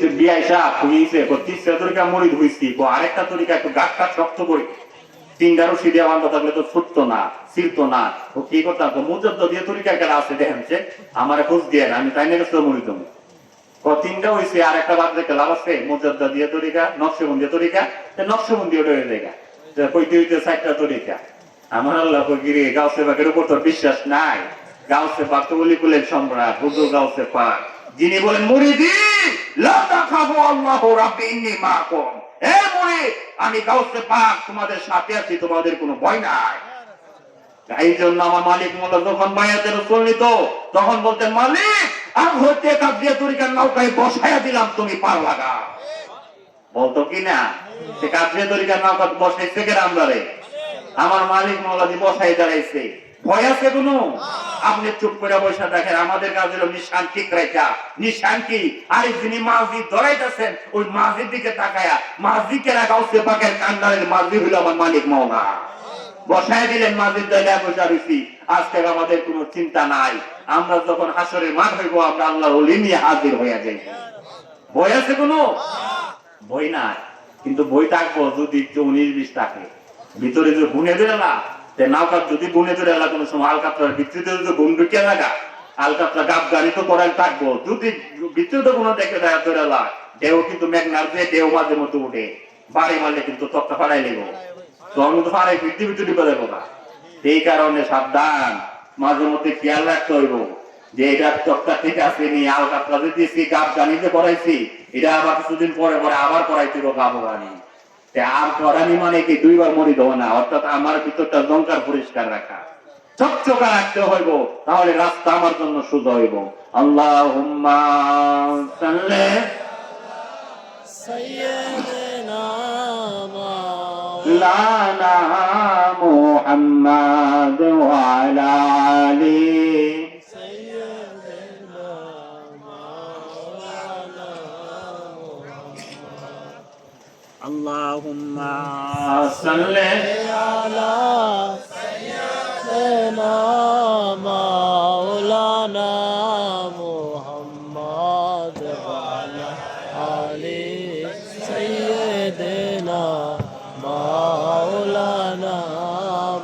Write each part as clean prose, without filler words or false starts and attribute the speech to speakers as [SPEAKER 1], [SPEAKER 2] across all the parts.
[SPEAKER 1] কইছে বিয়াই সাহ কইছে তিসরা তরিকা মরি ধুইছি আরেকটা তরিকা একটু গাঁটটা শক্ত করে তিনটারও সিরিয়া বান্ধা থাকলে তো ছুটতো না ছিলতো না ও কি করতাম তো মুজদ্দ দিয়ে তরিকা কেনা আছে দেখেনছে আমার খোঁজ দিয়ে না আমি তাই নিয়ে গেছিল মরি তুমি তিনটা হয়েছে আর একটা বাদ দেখে লাভ আছে মুজদ্দা দিয়ে তরিকা নকশবন্দি তরিকা নকশবন্দি ওটা হয়ে যায় কইতে হইতে চারটা তরিকা আমার আল্লাহ গিরে গাউসে পাকের উপর তোর বিশ্বাস নাই গাউসে পাক তো বলি কুলের সম্রাট হুজুর গাউসে পাক যিনি বলেন মুরিদি লা তাখাফু আল্লাহু রাব্বি ইন্নী মাআকুম হে মুরিদ আমি গাউসে পাক তোমাদের সাথে আছি তোমাদের কোনো ভয় নাই এই জন্য আমার মালিক মোল্লা যখন বায়াতে রাসূল নিত তখন বলতেন মালিক আর হতে কাবরিয়া তরিকার নৌকায় বসায়া দিলাম তুমি পার লাগা বলতো কি না সে কাবরিয়া তরিকার নৌকা বসাইছে কে আমরারে আমার মালিক মোল্লা দি বসাই দাঁড়াইছে ভয় আছে কোনো আপনি চুপ করে বসে দেখেন আমাদের কাছে নিশান ঠিক রেখা নিশান কি আর যিনি মাসজিদ ধরাইতেছেন ওই মাসজিদ দিকে তাকায়া মাসজিদকে গাউসে পাকের কান্ডারের মাসজিদ হলো আমার মালিক মোল্লা বসায় দিলেন মাসজিদ দইলা বসা রইছি আজকে আমাদের কোনো চিন্তা নাই আমরা যখন হাসরের মাঠ হইব আমরা আল্লাহর ওলি নিয়ে হাজির হয়ে যাই ভয় আছে কোনো ভয় নাই কিন্তু ভয় থাকবো যদি 19-20 থাকে ভিতরে যে গুনে ধরে না নাওকা যদি গুনে ধরে এলা কোনো সময় আলকাতরার ভিতরে যদি গুণ ঢুকিয়ে লাগা আলকাতরা গাব গাড়ি তো করাই থাকবো যদি ভিতরে কোনো দেখে দেয় ধরে এলা দেহ কিন্তু মেঘনার যে দেহ মাঝে মতো উঠে বাড়ি মারলে কিন্তু তত্ত্ব ফাড়াই লেগো তখন তো ফাড়াই ভিত্তি ভিতরে ঢুকে দেবো না এই কারণে সাবধান মাঝে মধ্যে খেয়াল রাখতে হইব যে এটা তত্ত্বা ঠিক আছে নি আলকাতরা যে দিয়েছি গাব গানিতে করাইছি এটা আবার কিছুদিন পরে পরে আবার করাইতে গাব গানি আর করানি মানে কি দুইবার মরি দেবো না অর্থাৎ আমার ভিতরটা জঙ্কার পরিষ্কার রাখা চকচকা রাখতে হইব তাহলে রাস্তা আমার জন্য সোজা হইব আল্লাহুম্মা সাল্লি সাইয়্যিদিনা মাওলানা মুহাম্মাদ ওয়া আলা আলিহি اللهم صل على سيدنا مولانا محمد وعلى آل سيدنا مولانا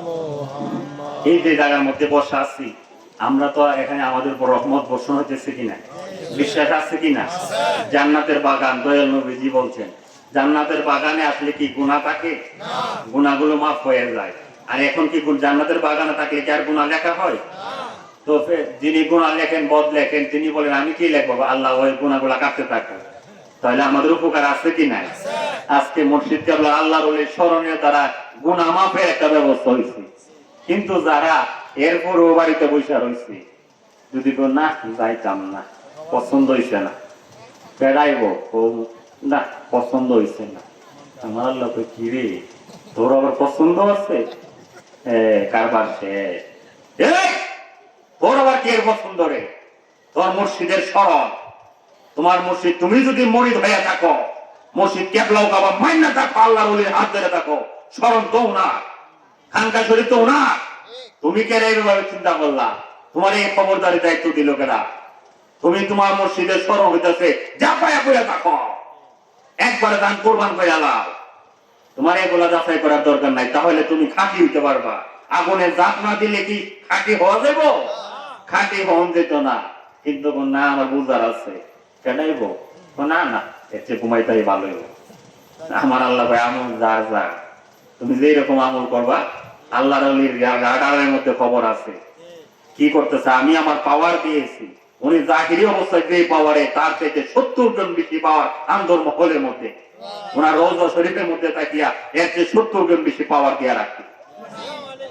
[SPEAKER 1] محمد এই যে জায়গার মধ্যে বসা আছি আমরা তো এখানে আমাদের উপর রহমত বর্ষণ হইতেছে কিনা বিশ্বাস আছে কিনা জান্নাতের বাগান দয়াল নবীজি বলছেন জান্নাতের বাগানে আসলে কি গুনাহ থাকে না গুনাহগুলো মাফ হয়ে যায় আর এখন কি জান্নাতের বাগানে থাকলে কি আর গুনাহ লেখা হয় না তো যিনি গুনাহ লেখেন বদ লেখেন তিনি বলেন আমি কি লিখব আল্লাহ ওই গুনাহগুলো কাটতে থাকে তাহলে আমাদের উপকার আছে কি না আজকে মসজিদ কেবলা আল্লাহর ওলির স্মরণীয় দ্বারা গুনাহ মাফের একটা ব্যবস্থা হইছে কিন্তু যারা এরপরও বাড়িতে বসে রইছে যদি কেউ না যাইতাম না পছন্দ হইছে না বেড়াইবো না পছন্দ হয়েছে না আমার আল্লাহ তো কি রে তোর আবার পছন্দ আছে কারবার শেষ তোর আবার কি এর পছন্দ রে তোর মসজিদের স্মরণ তোমার মসজিদ তুমি যদি মরিদ হয়ে থাকো মসজিদ কেবলাও কাবা মাইনা থাকো আল্লাহর ওলির হাত ধরে থাকো স্মরণ তো না খানকা শরীফ তো না তুমি কেন এইভাবে চিন্তা করলা তোমার এই খবরদারি দায়িত্ব দিল কেনা তুমি তোমার মসজিদের স্মরণ হইতেছে যা পায়া করে থাকো একবারে দান কোরবান করে আলাও তোমার এগুলা যাচাই করার দরকার নাই তাহলে তুমি খাঁটি হইতে পারবা আগুনে জাপ না দিলে কি খাঁটি হওয়া যাবো খাঁটি হন যেত না কিন্তু না আমার বুঝার আছে কেনাইব না না এর চেয়ে ঘুমাইতেই ভালো হইব আমার আল্লাহ ভাই আমল যার যা তুমি যে রকম আমল করবা আল্লাহর ওলির রাডারের মধ্যে খবর আছে কি করতেছে আমি আমার পাওয়ার দিয়েছি উনি জাহিরি অবস্থায় যে পাওয়ারে তার থেকে 70 জন বেশি পাওয়ার আন্দোলন মহলের মধ্যে ওনার রওজা শরীফের মধ্যে তাকিয়া এর চেয়ে 70 জন বেশি পাওয়ার দিয়া রাখে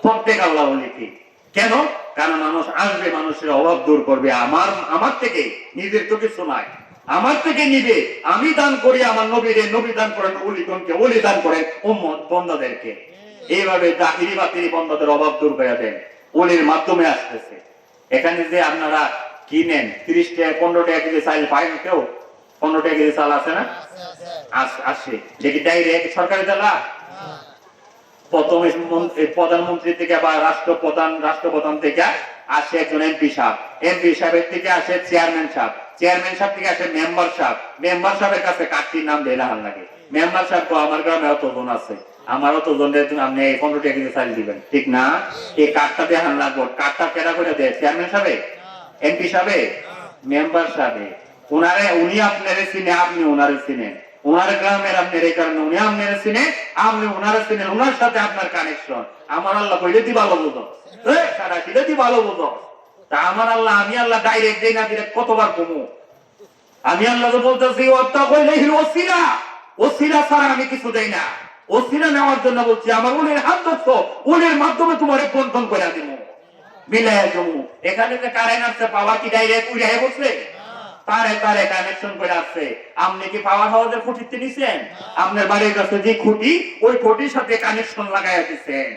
[SPEAKER 1] প্রত্যেক আল্লাহ ওলিকে কেন কারণ মানুষ আসবে মানুষের অভাব দূর করবে আমার থেকে নিজের তো কিছু নাই আমার থেকে নিবে আমি দান করি আমার নবীরে নবী দান করেন ওলিগণকে ওলি দান করেন উম্মত বন্দাদেরকে এইভাবে জাহিরি বাতিরি বন্দাদের অভাব দূর করে দেন ওলির মাধ্যমে আসতেছে এখানে যে আপনারা কিনেন 30 টাকা 15 টাকা কেজি চাল পায় কেউ 15 টাকা কেজি চাল আছে না আসে দেখি ডাইরেক্ট সরকারি চালা প্রথমে প্রধানমন্ত্রী থেকে বা রাষ্ট্রপ্রধান থেকে আসে একজন এমপি সাহেবের থেকে আসে চেয়ারম্যান চেয়ারম্যান সাহেব থেকে আসে মেম্বার সাহেবের কাছে কার্ডটির নাম দেয় না লাগে। মেম্বার সাহেব তো আমার গ্রামে অতজন আছে, আমার অতজন আপনি 15 টাকা দিয়ে চাল দিবেন, ঠিক না? এই কার্ডটা দেখান লাগবে। কার্ডটা কেনা করে দেয় চেয়ারম্যান সাহেব, এমপি সাহেব, মেম্বার সাহেব। উনি আপনারে চিনে, আপনি ওনারে চিনেন। ওনার গ্রামের আপনার, এই কারণে উনি আপনারে চিনে, আপনি ওনারে চিনেন, ওনার সাথে আপনার কানেকশন। আমার আল্লাহ কইলে দি ভালো বুঝো, সারা দিলে দি ভালো বুঝো। তা আমার আল্লাহ, আমি আল্লাহ ডাইরেক্ট দেই না ডিরেক্ট কতবার কমু? আমি আল্লাহ তো বলতেছি ওয়াত্তা কইলে ওসিলা, ওসিলা ছাড়া আমি কিছু দেই না। ওসিলা নেওয়ার জন্য বলছি, আমার উনির হাত ধরছো, উনির মাধ্যমে তোমার বন্টন করে দিব, মিলাই দেবো। এখানে যে কারেন্ট আসছে, পাওয়ার কি ডাইরেক্ট উড়ে বসলে? তারে তারে কানেকশন করে আসছে। আপনি কি পাওয়ার হাউসের খুঁটিতে নিছেন? আপনার বাড়ির কাছে যে খুঁটি, ওই খুঁটির সাথে কানেকশন লাগাইয়া দিচ্ছেন।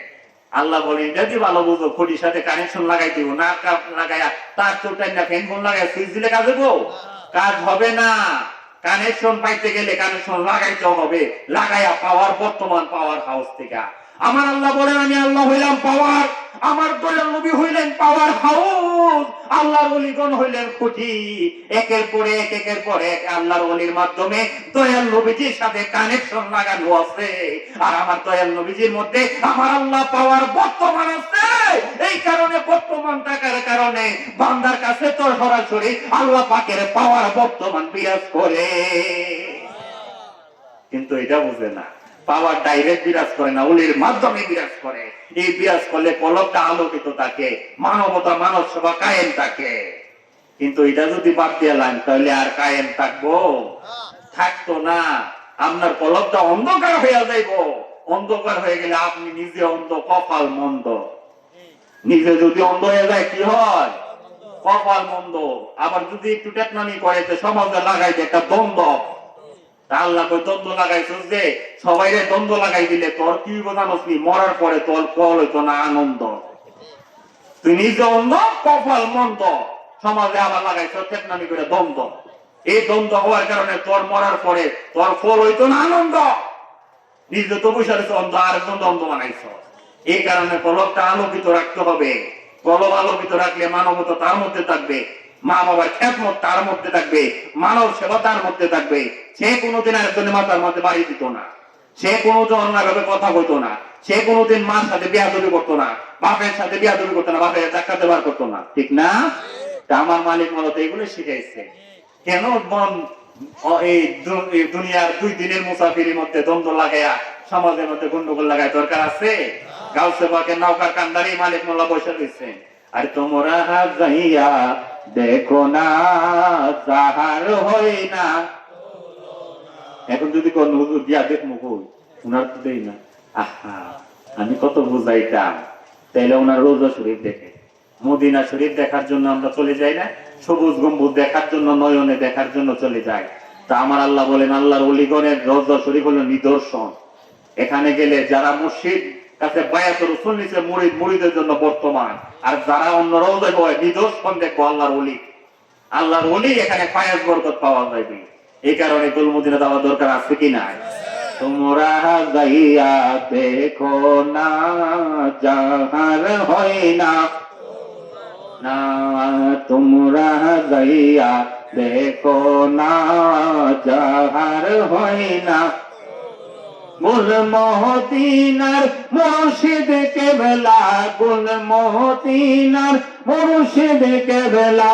[SPEAKER 1] আল্লাহ বলেন যদি ভালো বুঝো, খুঁটির সাথে কানেকশন লাগাই দিব না, লাগাইয়া তার চোটাই না ফ্যান ফোন লাগাই সুইচ দিলে কাজ দেবো? কাজ হবে না। কানেকশন পাইতে গেলে কানেকশন লাগাইতে হবে, লাগাইয়া পাওয়ার, বর্তমান পাওয়ার হাউস থেকে। আমার আল্লাহ বলেন আমি আল্লাহ হইলাম পাওয়ার, আমার দয়াল নবী হইলেন পাওয়ার হাউস, আল্লাহর ওলিগণ হইলেন খুঁটি। একের পরে এক, একের পরে এক আল্লাহর ওলির মাধ্যমে দয়াল নবীজির সাথে কানেকশন লাগানো আছে। আর আমার দয়াল নবীজির মধ্যে আমার আল্লাহ পাওয়ার বর্তমান আছে। এই কারণে বর্তমান থাকার কারণে বান্দার কাছে তো সরাসরি আল্লাহ পাকের পাওয়ার বর্তমান বিরাজ করে। কিন্তু এটা বুঝে না, পাওয়ার ডাইরেক্ট বিরাজ করে না, ওলির মাধ্যমে বিরাজ করে। এই বিরাজ করলে কলবটা আলোকিত থাকে, মানবতা মানব সভা কায়েম থাকে। কিন্তু এটা যদি বাদ দিয়ে লাইন, তাহলে আর কায়েম থাকবো? থাকতো না। আপনার কলবটা অন্ধকার হয়ে যাইব। অন্ধকার হয়ে গেলে আপনি নিজে অন্ধ, কপাল মন্দ। নিজে যদি অন্ধ হয়ে যায় কি হয়? কপাল মন্দ। আবার যদি একটু টেকনানি করে, সমাজে লাগাই একটা দ্বন্দ্ব। আল্লাহ দ্বন্দ্ব লাগাইছো যে সবাই দ্বন্দ্ব লাগাই দিলে তোর কি জানোস নি? মরার পরে তোর ফল হইতো না আনন্দ। তুই নিজে অন্ধ, কপাল মন্দ, সমাজে আবার লাগাইছো টেকনামি করে দ্বন্দ্ব। এই দ্বন্দ্ব হওয়ার কারণে তোর মরার পরে তোর ফল হইতো না আনন্দ। নিজে তো বসে রয়েছে অন্ধ, আরেকজন দ্বন্দ্ব বানাইছ। এই কারণে কলবটা আলোকিত রাখতে হবে। কলব আলোকিত রাখলে মানবতা তার মধ্যে থাকবে, মা বাবার খেদমত তার মধ্যে থাকবে, মানব সেবা তার মধ্যে থাকবে। সে কোনোদিন আরেকজনের মাথার মধ্যে বাড়ি দিত না, সে কোনোদিন অন্যভাবে কথা বলতো না, সে কোনোদিন মার সাথে বেয়াদবি করতো না, বাপের সাথে বেয়াদবি করতো না, বাপের টাকা দেবার করতো না, ঠিক না? আমার মালিক মূলত এগুলো শিখাইছে। কেন এই দুনিয়ার 2 দিনের মুসাফিরের মধ্যে দ্বন্দ্ব লাগাইয়া সমাজের মধ্যে গন্ডগোল লাগাই দরকার আছে? গাউসে পাকের নৌকার কান্দারি মালিক মোল্লা বসে রয়েছে। আর তোমরা যাইয়া দেখো না যাহার হই না। এখন যদি কোন হুজুর দিয়া দেখ মুকুল, উনার তো দেই না। আহা, আমি কত বুঝাইতাম। তাইলে ওনার রোজা শরীফ দেখে, মদিনা শরীফ দেখার জন্য আমরা চলে যাই না? সবুজ গম্বুজ দেখার জন্য, নয়নে দেখার জন্য চলে যায়। তা আমার আল্লাহ বলেন আল্লাহর ওলিগণের রওজা শরীফ হলো নিদর্শন। এখানে গেলে যারা মুর্শিদ কাছে বায়াতের রাসূল নিছে, মুরিদ মুরিদের জন্য বর্তমান। আর যারা অন্য রওজায় হয় নিদর্শন দেখবো আল্লাহর ওলি। আল্লাহর ওলি এখানে ফায়াজ বরকত পাওয়া যাবে। এই কারণে কুল মদিনা যাওয়া দরকার আছে কি না? তোমরা যাইয়া দেখো না যাহার হয় না, না তোমরা যাইয়া দেখো না যাহার হয় না। গুল মহদিনার মুর্শিদ কেবলা, গুল মহদিনার মুর্শিদ কেবলা,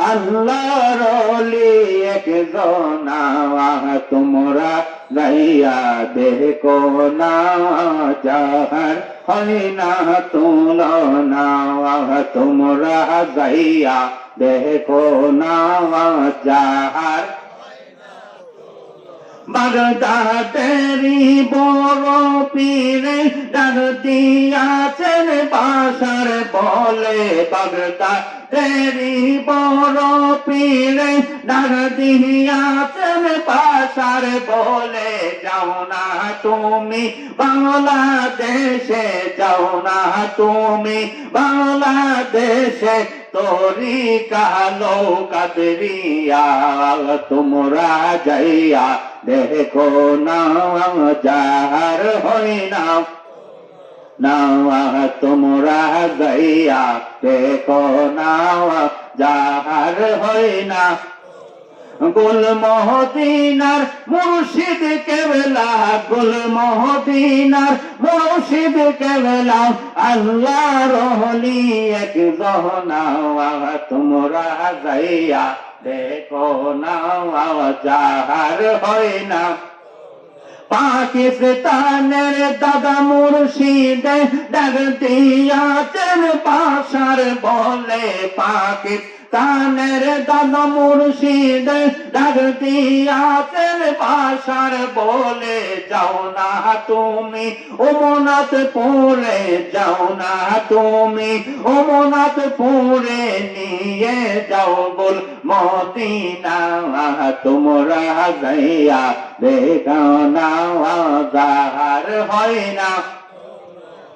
[SPEAKER 1] আল্লাহর ওলি একজন। তোমরা যাইয়া দেখো না যাহার হয় না তুলনা, তোমরা যাইয়া দেখো না যাহার। বাগদাদেরই বড় পীরে ডাক দিয়াছেন বাসার বলে, বাগদাদেরই বড় পীরে ডাক দিয়াছেন বাসার বলে। যাও না তুমি বাংলাদেশে, যাও না তুমি বাংলাদেশে, তরিকা নৌকা দেরিয়া। তোমরা যাইয়া দেখো না যাহার হয় না, না তোমরা যাইয়া দেখো না যাহার হয় না। গুল মদিনার মুর্শিদ কেবলা, গুল মদিনার মুর্শিদ কেবলা, আল্লাহর ওলি এক জহনা, তোমরা যাইয়া দেখো না যাহার হয় না। পাকিস্তানের দাদা মুর্শিদ ডাক দিয়াছেন পাশার বলে, পাকিস্তানের দাদা মুর্শিদ ডাক দিয়াছেন পাশার বলে, যাও না তুমি ওমনাথ পুরে, যাও না তুমি ওমনাথ পুরে, নিয়ে যাও গুল মদিনা, তোমরা যাইয়া দেখো না যাহার হয় না,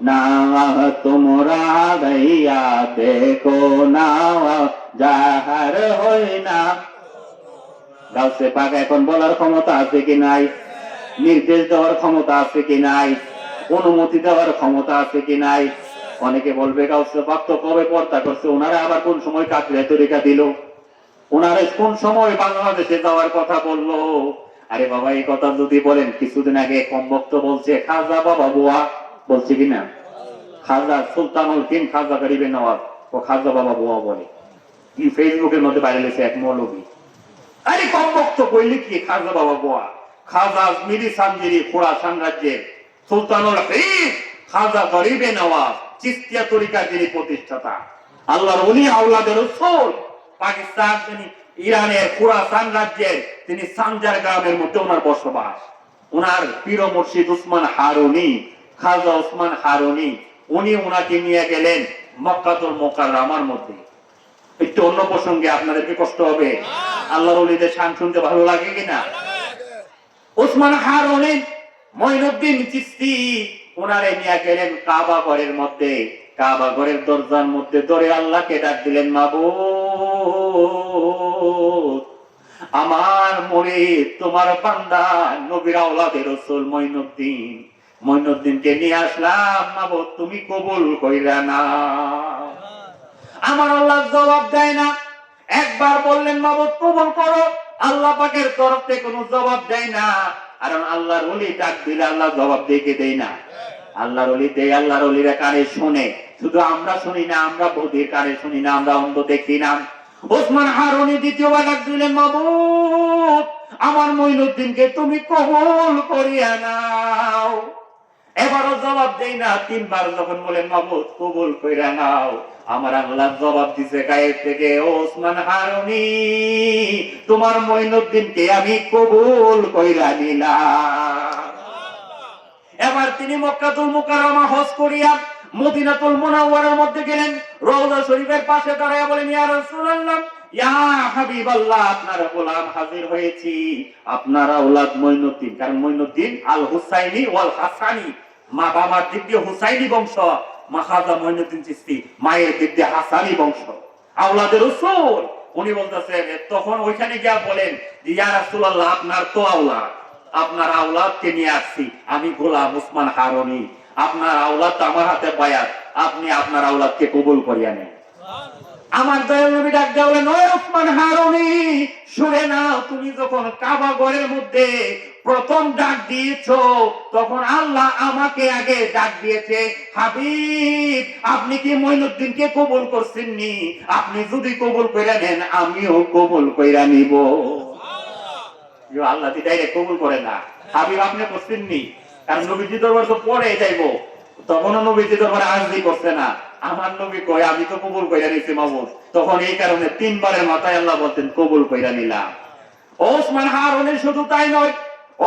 [SPEAKER 1] না তোমরা যাইয়া দেখো না যাহার হয় না। গাউসে পাক এখন বলার ক্ষমতা আছে কি নাই? নির্দেশ দেওয়ার ক্ষমতা আছে কি নাই? অনুমতি দেওয়ার ক্ষমতা আছে কি নাই? অনেকে বলবে গাউসে পাক তো কবে পর্দা করছে, ওনারা আবার কোন সময় কাকড়ে তরিকা দিল, ওনারা কোন সময় বাংলাদেশে যাওয়ার কথা বললো? আরে বাবা, এই কথা যদি বলেন, কিছুদিন আগে কমবক্ত বলছে খাজা বাবা বুয়া, বলছে কিনা? খাজা সুলতানুল হিন খাজা গরিবে নওয়াজ ও খাজা বাবা বুয়া বলে, কি ফেসবুকের মধ্যে বাইরে লেছে এক মৌলবী। আরে কমবক্ত কইলে কি খাজা বাবা বুয়া? খাজা মিরি সামজিরি খোরাসান রাজ্যের সুলতানুল হিন খাজা গরিবে নওয়াজ চিস্তিয়া তরিকা যিনি প্রতিষ্ঠাতা, আল্লাহর ওলি আওলাদের রাসূল, পাকিস্তান তিনি ইরানের খোরাসান রাজ্যের তিনি সানজার গ্রামের মধ্যে ওনার বসবাস। ওনার পীর মুর্শিদ উসমান হারুনি, খাজা উসমান হারুনি, উনি ওনাকে নিয়ে গেলেন মক্কাতুল মুকাররমার মধ্যে। একটু অন্য প্রসঙ্গে, আপনাদেরকে কষ্ট হবে, আল্লাহর ওলিদের শান শুনতে ভালো লাগে কিনা? উসমান হারুনি মঈনুদ্দিন চিশতি ওনারে নিয়ে গেলেন কাবা ঘরের মধ্যে। কাবা ঘরের দরজার মধ্যে ধরে আল্লাহকে ডাক দিলেন, মাবুদ আমার মুরিদ তোমার বান্দা নবীর আওলাদের রাসূল মঈনুদ্দিন, মঈনুদ্দিনকে নিয়ে আসলাম, মাবুদ তুমি কবুল কইরা না। আমার আল্লাহ জবাব দেয় না। একবার বললেন মাবুদ কবুল করো, আল্লাহ পাকের তরফ থেকে কোনো জবাব দেয় না। কারণ আল্লাহর ওলি ডাক দিলে আল্লাহ জবাব দিয়ে দেয় না। আল্লাহর ওলি দেয়, আল্লাহর ওলিরা কানে শুনে, শুধু আমরা শুনি না, আমরা বধির কানে শুনি না, আমরা অন্ধ দেখি না। ওসমান হারুনি দ্বিতীয়বার ডাক দিলেন, মাবুদ আমার মঈনুদ্দিনকে তুমি কবুল করিয়া নাও। এবারও জবাব দেই না। তিনবার যখন বলেন মাবুদ কবুল কইরা নাও, আমার আল্লাহ জবাব দিছে গায়ের থেকে, ওসমান হারুনি তোমার মঈনুদ্দিনকে আমি কবুল কইরা নিলাম। এবার তিনি মক্কাতুল মুকাররমা হজ করিয়া মদিনাতুল মুনাওয়ারার মধ্যে গেলেন। রওজা শরীফের পাশে দাঁড়ায়া বলেন, ইয়া রাসূলুল্লাহ, ইয়া হাবিবাল্লাহ, আপনার গোলাম হাজির হয়েছি, আপনার আওলাদ মঈনুদ্দিন। কারণ মঈনুদ্দিন আল হুসাইনি ওয়াল হাসানি, মা বাবার দিক দিয়ে হুসাইনি বংশ, মা খাজা মঈনুদ্দিন চিশতি মায়ের দিক দিয়ে হাসানি বংশ, আওলাদের রাসূল। উনি বলতেছেন, তখন ওইখানে গিয়া বলেন, ইয়া রাসূলুল্লাহ আপনার তো আওলাদ, আপনার আওলাদকে নিয়ে আসছি, আমি গোলাম উসমান হারুনি, আপনার আওলাদ আমার হাতে বায়াত, আপনি আপনার আওলাদকে কবুল করিয়া নেন। আমার দয়াল নবী ডাক দেয়া বলেন, ওই উসমান হারুনি শুনে নাও, তুমি যখন কাবা ঘরের মধ্যে প্রথম ডাক দিয়েছো, তখন আল্লাহ আমাকে আগে ডাক দিয়েছে, হাবিব আপনি কি মঈনুদ্দিনকে কবুল করছেননি? আপনি যদি কবুল কইরা নেন, আমিও কবুল কইরা নিব। আল্লাহ ডাইরেক্ট কবুল করে না, হাবিব আপনি করছেননি, কারণ নবীজি দরবার তো পরে যাইবো, তখনও নবীজি দরবারে আরজি করছে না। আমার নবী কয় আমি তো কবুল কইরা নিছি মাবুদ। তখন এই কারণে তিনবারের মাথায় আল্লাহ বলতেন কবুল কইরা নিলাম। ওসমান হারুনি শুধু তাই নয়,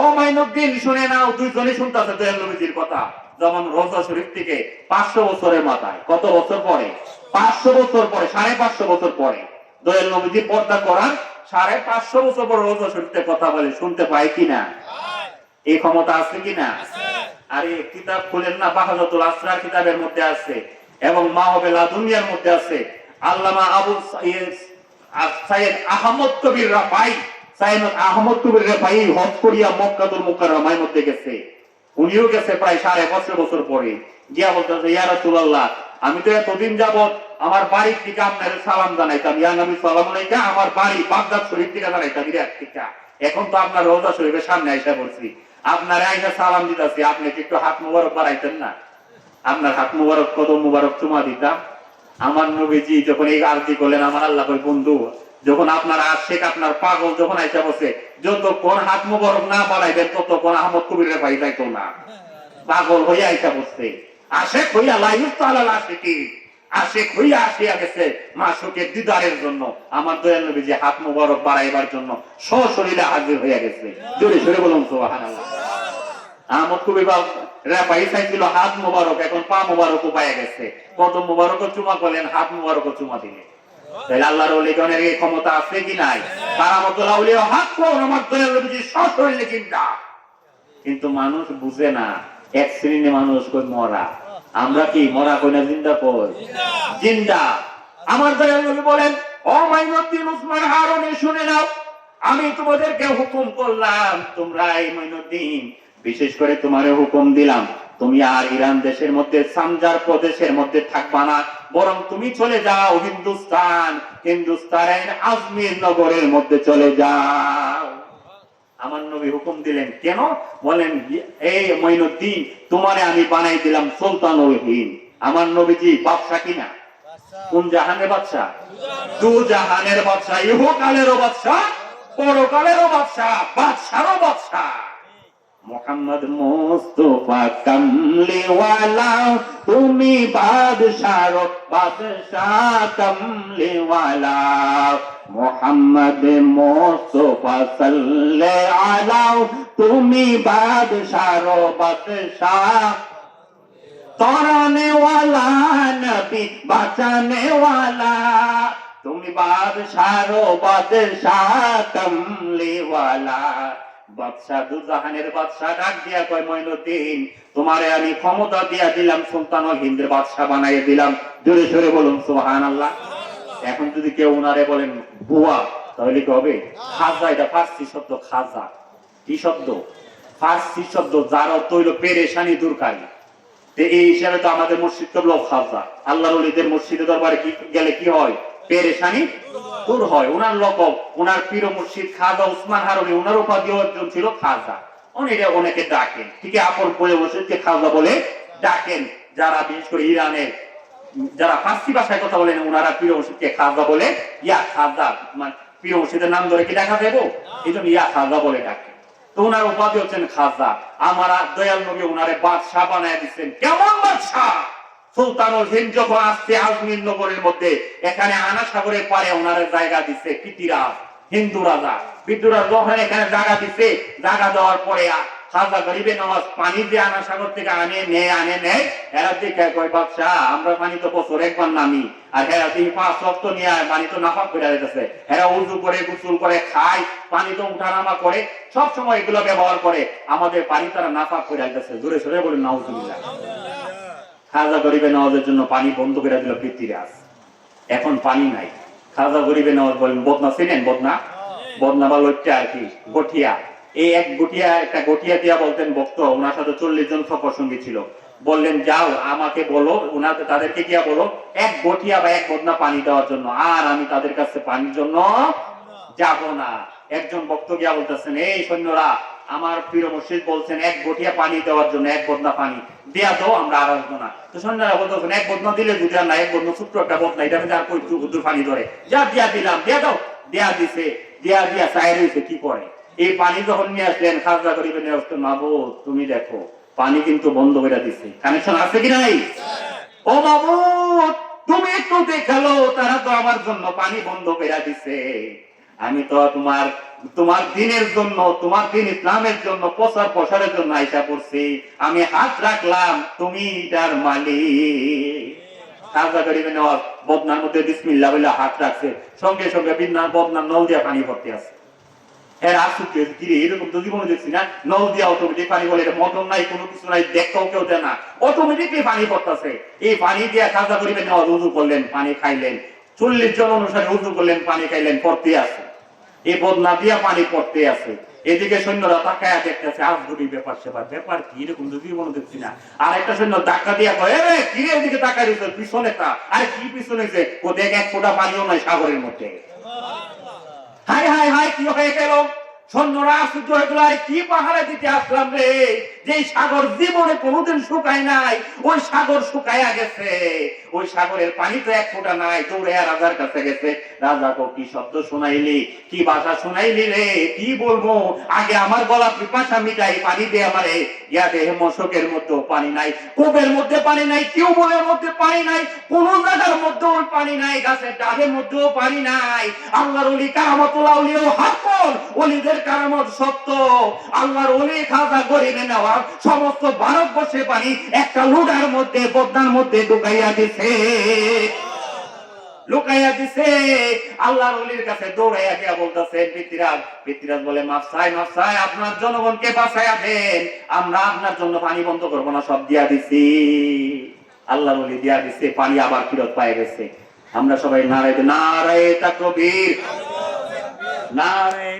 [SPEAKER 1] ও মঈনুদ্দিন শুনে নাও, দুইজনই শুনতেছে দয়াল নবীজির কথা। যেমন রওজা শরীফ থেকে 500 বছরের মাথায়, কত বছর পরে? 500 বছর পরে, 550 বছর পরে দয়াল নবীজি পর্দা করার 550 বছর পর রওজা শরীফে কথা বলে, শুনতে পায় কিনা? এই ক্ষমতা আছে কিনা? আরে কিতাব খুলেন না, বাহাজাতুল আসরার কিতাবের মধ্যে আছে, এবং মাহবেলা দুনিয়ার মধ্যে আছে। আল্লামা আবু সাইয়েদ আহমদ কবির রাফাই, সাইয়েদ আহমদ কবির রাফাই হজ করিয়া মক্কাতুল মুকাররমার মধ্যে গেছে। উনিও গেছে প্রায় 550 বছর পরে। গিয়া বলতেছে, ইয়া রাসূলুল্লাহ আমি তো এতদিন যাবত আমার বাড়ির থেকে আপনার সালাম জানাইতাম, ইয়া নবী সালাম আলাইকা, আমার বাড়ি বাগদাদ শরীফ থেকে জানাইতাম ইরাক থেকে। এখন তো আপনার রওজা শরীফের সামনে আইসা বলছি, আপনার আইসা সালাম দিতেছি, আপনি একটু হাত মুবারক বাড়াইতেন না? আপনার হাত মুবারক, কদম মুবারক চুমা দিতাম। আমার নবীজি যখন এই আরজি করলেন, আমার আল্লাহ বন্ধু, যখন আপনার আশেক, আপনার পাগল যখন আইসা বসে, যতক্ষণ হাত মুবারক না বাড়াইবেন ততক্ষণ আহমদ কবিরের ভাই যাইতো না। পাগল হইয়া আইসা বসছে, আশেক হইয়া লাইফ তালাল আশেকি, আশেক হইয়া আসিয়া গেছে মাসুকের দিদারের জন্য। আমার দয়াল নবীজি হাত মুবারক বাড়াইবার জন্য সশরীরে হাজির হইয়া গেছে। জোরে সরে বলুন সুবহানাল্লাহ। আহমদ কবির রেফাই চাইছিল হাত মুবারক, এখন পা মুবারকও পাইয়া গেছে। কদম মুবারকও চুমা করলেন, হাত মুবারকও চুমা দিলেন। তাহলে আল্লাহর ওলিগণের এই ক্ষমতা আছে কি নাই? কারামতুল আউলিয়া হাত কোন আমার দয়াল নবীজি সশরীরে চিন্তা। কিন্তু মানুষ বুঝে না, এক শ্রেণীর মানুষ কই মরা। আমরা কি মরা কই না জিন্দা কই? জিন্দা। আমার দয়াল নবী বলেন, ও মাইনুদ্দিন উসমান হারুনি শুনে নাও, আমি তোমাদেরকে হুকুম করলাম, তোমরা এই মাইনুদ্দিন বিশেষ করে তোমারে হুকুম দিলাম, তুমি আর ইরান দেশের মধ্যে সামজার প্রদেশের মধ্যে থাকবা না, বরং তুমি চলে যাও হিন্দুস্তানের আজমির নগরের মধ্যে চলে যাও। আমার নবী হুকুম দিলেন কেন? বলেন, এই মঈনুদ্দিন তোমারে আমি বানাই দিলাম সুলতানুল হিন্দ। আমার নবীজি বাদশা কিনা? কোন জাহানের বাদশা? দু জাহানের বাদশা, ইহকালেরও বাদশা, পরকালেরও বাদশা, বাদশারও বাদশা। মোহাম্মদ মুস্তাফা কামলিওয়ালা, তুমি বাদশার বাদশাহ কামলিওয়ালা। মোহাম্মদ মুস্তাফা সাল্লাল্লাহু আলাইহি, তুমি বাদশার বাদশাহ, তরানে ওয়ালা নবী বাঁচানে ওয়ালা, তুমি বাদশার বাদশাহ কামলিওয়ালা। বাদশাহ দুজাহানের বাদশাহ ডাক দিয়া কয়, মঈনুদ্দিন তোমারে আমি ক্ষমতা দিয়া দিলাম, সুলতানুল হিন্দের বাদশাহ বানাইয়া দিলাম। জোরে সরে বলুন সুবহানাল্লাহ। এখন যদি কেউ উনারে বলেন বুয়া, তাহলে কি হবে? খাজা, এটা ফার্সি শব্দ। খাজা কি শব্দ? ফার্সি শব্দ, যার অর্থ হইল পেরেশানি দূরকারী। এই হিসাবে তো আমাদের মসজিদ তো খাজা। আল্লাহর ওলিদের মসজিদে দরবারে কি গেলে কি হয়? পেরেশানি দূর হয়। উনার লকব, উনার পীর মুর্শিদ খাজা উসমান হারুনি, উনার উপাধি অর্জন ছিল খাজা। অনেকে ডাকেন, ঠিক আপন বলে মসজিদকে খাজা বলে ডাকেন। যারা বিশেষ করে ইরানের যারা ফার্সি ভাষায় কথা বলেন, উনারা পীর মুর্শিদকে খাজা বলে ইয়া খাজা, মানে পীর মুর্শিদের নাম ধরে কি দেখা দেবো, এই জন্য ইয়া খাজা বলে ডাকে। তো উনার উপাধি হচ্ছেন খাজা। আমার দয়াল নবী উনারে বাদশাহ বানায় দিচ্ছেন। কেমন বাদশাহ? সুলতানুল হিন্দ যখন আসছে আজমির নগরের মধ্যে, এখানে আনা সাগরের পারে ওনার জায়গা দিচ্ছে কৃতিরাজ, হিন্দু রাজা বিদ্যুরাজ যখন এখানে জায়গা দিচ্ছে, জায়গা দেওয়ার পরে খাজা গরিবে নওয়াজ পানি দিয়ে আনা সাগর থেকে আনে নেয়। এরা দেখে কয়, বাদশাহ আমরা পানি তো বছর একবার নামি, আর হেরা তিনি 5 ওয়াক্ত নিয়ে পানি তো নাফাক করে দিতেছে। এরা উজু করে, গোসল করে, খায়, পানি তো উঠানামা করে, সব সময় এগুলো ব্যবহার করে, আমাদের পানি তারা নাফাক করে দিতেছে। জোরে সরে বলেন নাউজুবিল্লাহ। খাজা গরিবে নওয়াজের জন্য পানি বন্ধ করে দিল পৃথিবীরাজ। এখন পানি নাই। খাজা গরিবে নওয়াজ বলেন, বদনা চিনেন? বদনা বা লইট্টা আর কি, গঠিয়া। এই একটা গঠিয়া দিয়া বলতেন ভক্ত, ওনার সাথে 40 জন সফর সঙ্গী ছিল। বললেন, যাও আমাকে বলো, তাদেরকে গিয়া বলো 1 গঠিয়া বা 1 বদনা পানি দেওয়ার জন্য, আর আমি তাদের কাছে পানির জন্য যাব না। একজন ভক্ত গিয়া বলতেছেন, এই সৈন্যরা, আমার পীর মুর্শিদ বলছেন 1 গঠিয়া পানি দেওয়ার জন্য, 1 বদনা পানি দেয়া দাও, আমরা আর আসবো না। তো সৈন্যরা বলতেছেন, 1 বদনা দিলে যদি আর না, 1 বদনা ছোট্ট একটা বদনা, এটা আর কই দূর পানি ধরে, যা দিয়া দিলাম, দিয়া দাও। দেয়া দিছে, দিয়া চাই রয়েছে। কি করে এই পানি যখন নিয়ে আসলেন, খাজা গরিবে নিয়ে আসতো, মাবুদ তুমি দেখো পানি কিন্তু বন্ধ করে দিছে। কানেকশন আছে কি নাই? ও মাবুদ তুমি একটু দেখালো, তারা তো আমার জন্য পানি বন্ধ করে দিছে। আমি তো তোমার দিনের জন্য, তোমার দিন ইসলামের জন্য, প্রচার প্রসারের জন্য আইসা পড়ছি। আমি হাত রাখলাম, তুমি এটার মালিক। খাজা গরিবে নওয়াজ বদনার মধ্যে বিসমিল্লাহ বলে হাত রাখছে, সঙ্গে সঙ্গে বদনার নল দিয়া পানি ভর্তি আছে। এরকম তো জীবনে দেখছি না, নল দিয়া অটোমেটিক পানি বলে, এটা মোটর নাই, কোনো কিছু নাই, দেখতেও কেউ দেয় না, অটোমেটিকলি পানি পড়তেছে। এই পানি দিয়া খাজা গরিবে নওয়াজ উজু করলেন, পানি খাইলেন, 40 জন অনুসারে উজু করলেন, পানি খাইলেন, পড়তে আছে। এই বদনা দিয়া পানি পড়তে আছে। এদিকে সৈন্যরা তাকায় দেখতেছে আজগুবি ব্যাপার সেবার, ব্যাপার কি এরকম তো জীবনে দেখছি না। আর একটা সৈন্য ধাক্কা দিয়া কয়, এ কি রে এদিকে তাকায় দিচ্ছে পিছনে তা, আরে কি পিছনে যে ও দেখ এক ফোঁটা পানিও নাই সাগরের মধ্যে। হাই হাই হাই কি হয়ে গেল? সৈন্যরা আশ্চর্য হয়ে গেল, আরে কি পাহাড়ে দিতে আসলাম রে, যে সাগর জীবনে কোনোদিন শুকায় নাই, ওই সাগর শুকায়া গেছে, ওই সাগরের পানি তো এক ফোঁটা নাই। দৌড়ে রাজার কাছে গেছে, রাজা কো কি শব্দ শোনাইলি, কি ভাষা শোনাইলি রে, কি বলবো, আগে আমার গলা পিপাসা মিটাই, পানি দে আমারে। ইয়া দেহে মশকের মধ্যেও পানি নাই, কূপের মধ্যে পানি নাই, টিউবওয়েলের মধ্যে পানি নাই, কোন জায়গার মধ্যেও পানি নাই, গাছের ডালের মধ্যেও পানি নাই। আল্লাহর ওলি কারামতুল আউলিয়া হাক্কুন, ওলিদের কারামত সত্য। আল্লাহর ওলি খাজা গরিবে নেওয়া সমস্ত ভারতবর্ষে পানি একটা লুডার মধ্যে বদনার মধ্যে ঢুকাইয়া দিছে, লুকাইয়া দিছে। আল্লাহর ওলির কাছে দৌড়াইয়া গিয়া বলতেছে পৃথ্বীরাজ, পৃথ্বীরাজ বলে মাফসাই মাফসাই আপনার জনগণকে বাঁচাইয়া দেন, আমরা আপনার জন্য পানি বন্ধ করবো না, সব দিয়া দিছি। আল্লাহর ওলি দিয়া দিছে, পানি আবার ফিরত পায়ে গেছে। আমরা সবাই নারায়ে নারায়ে তাকবীর, নারায়ে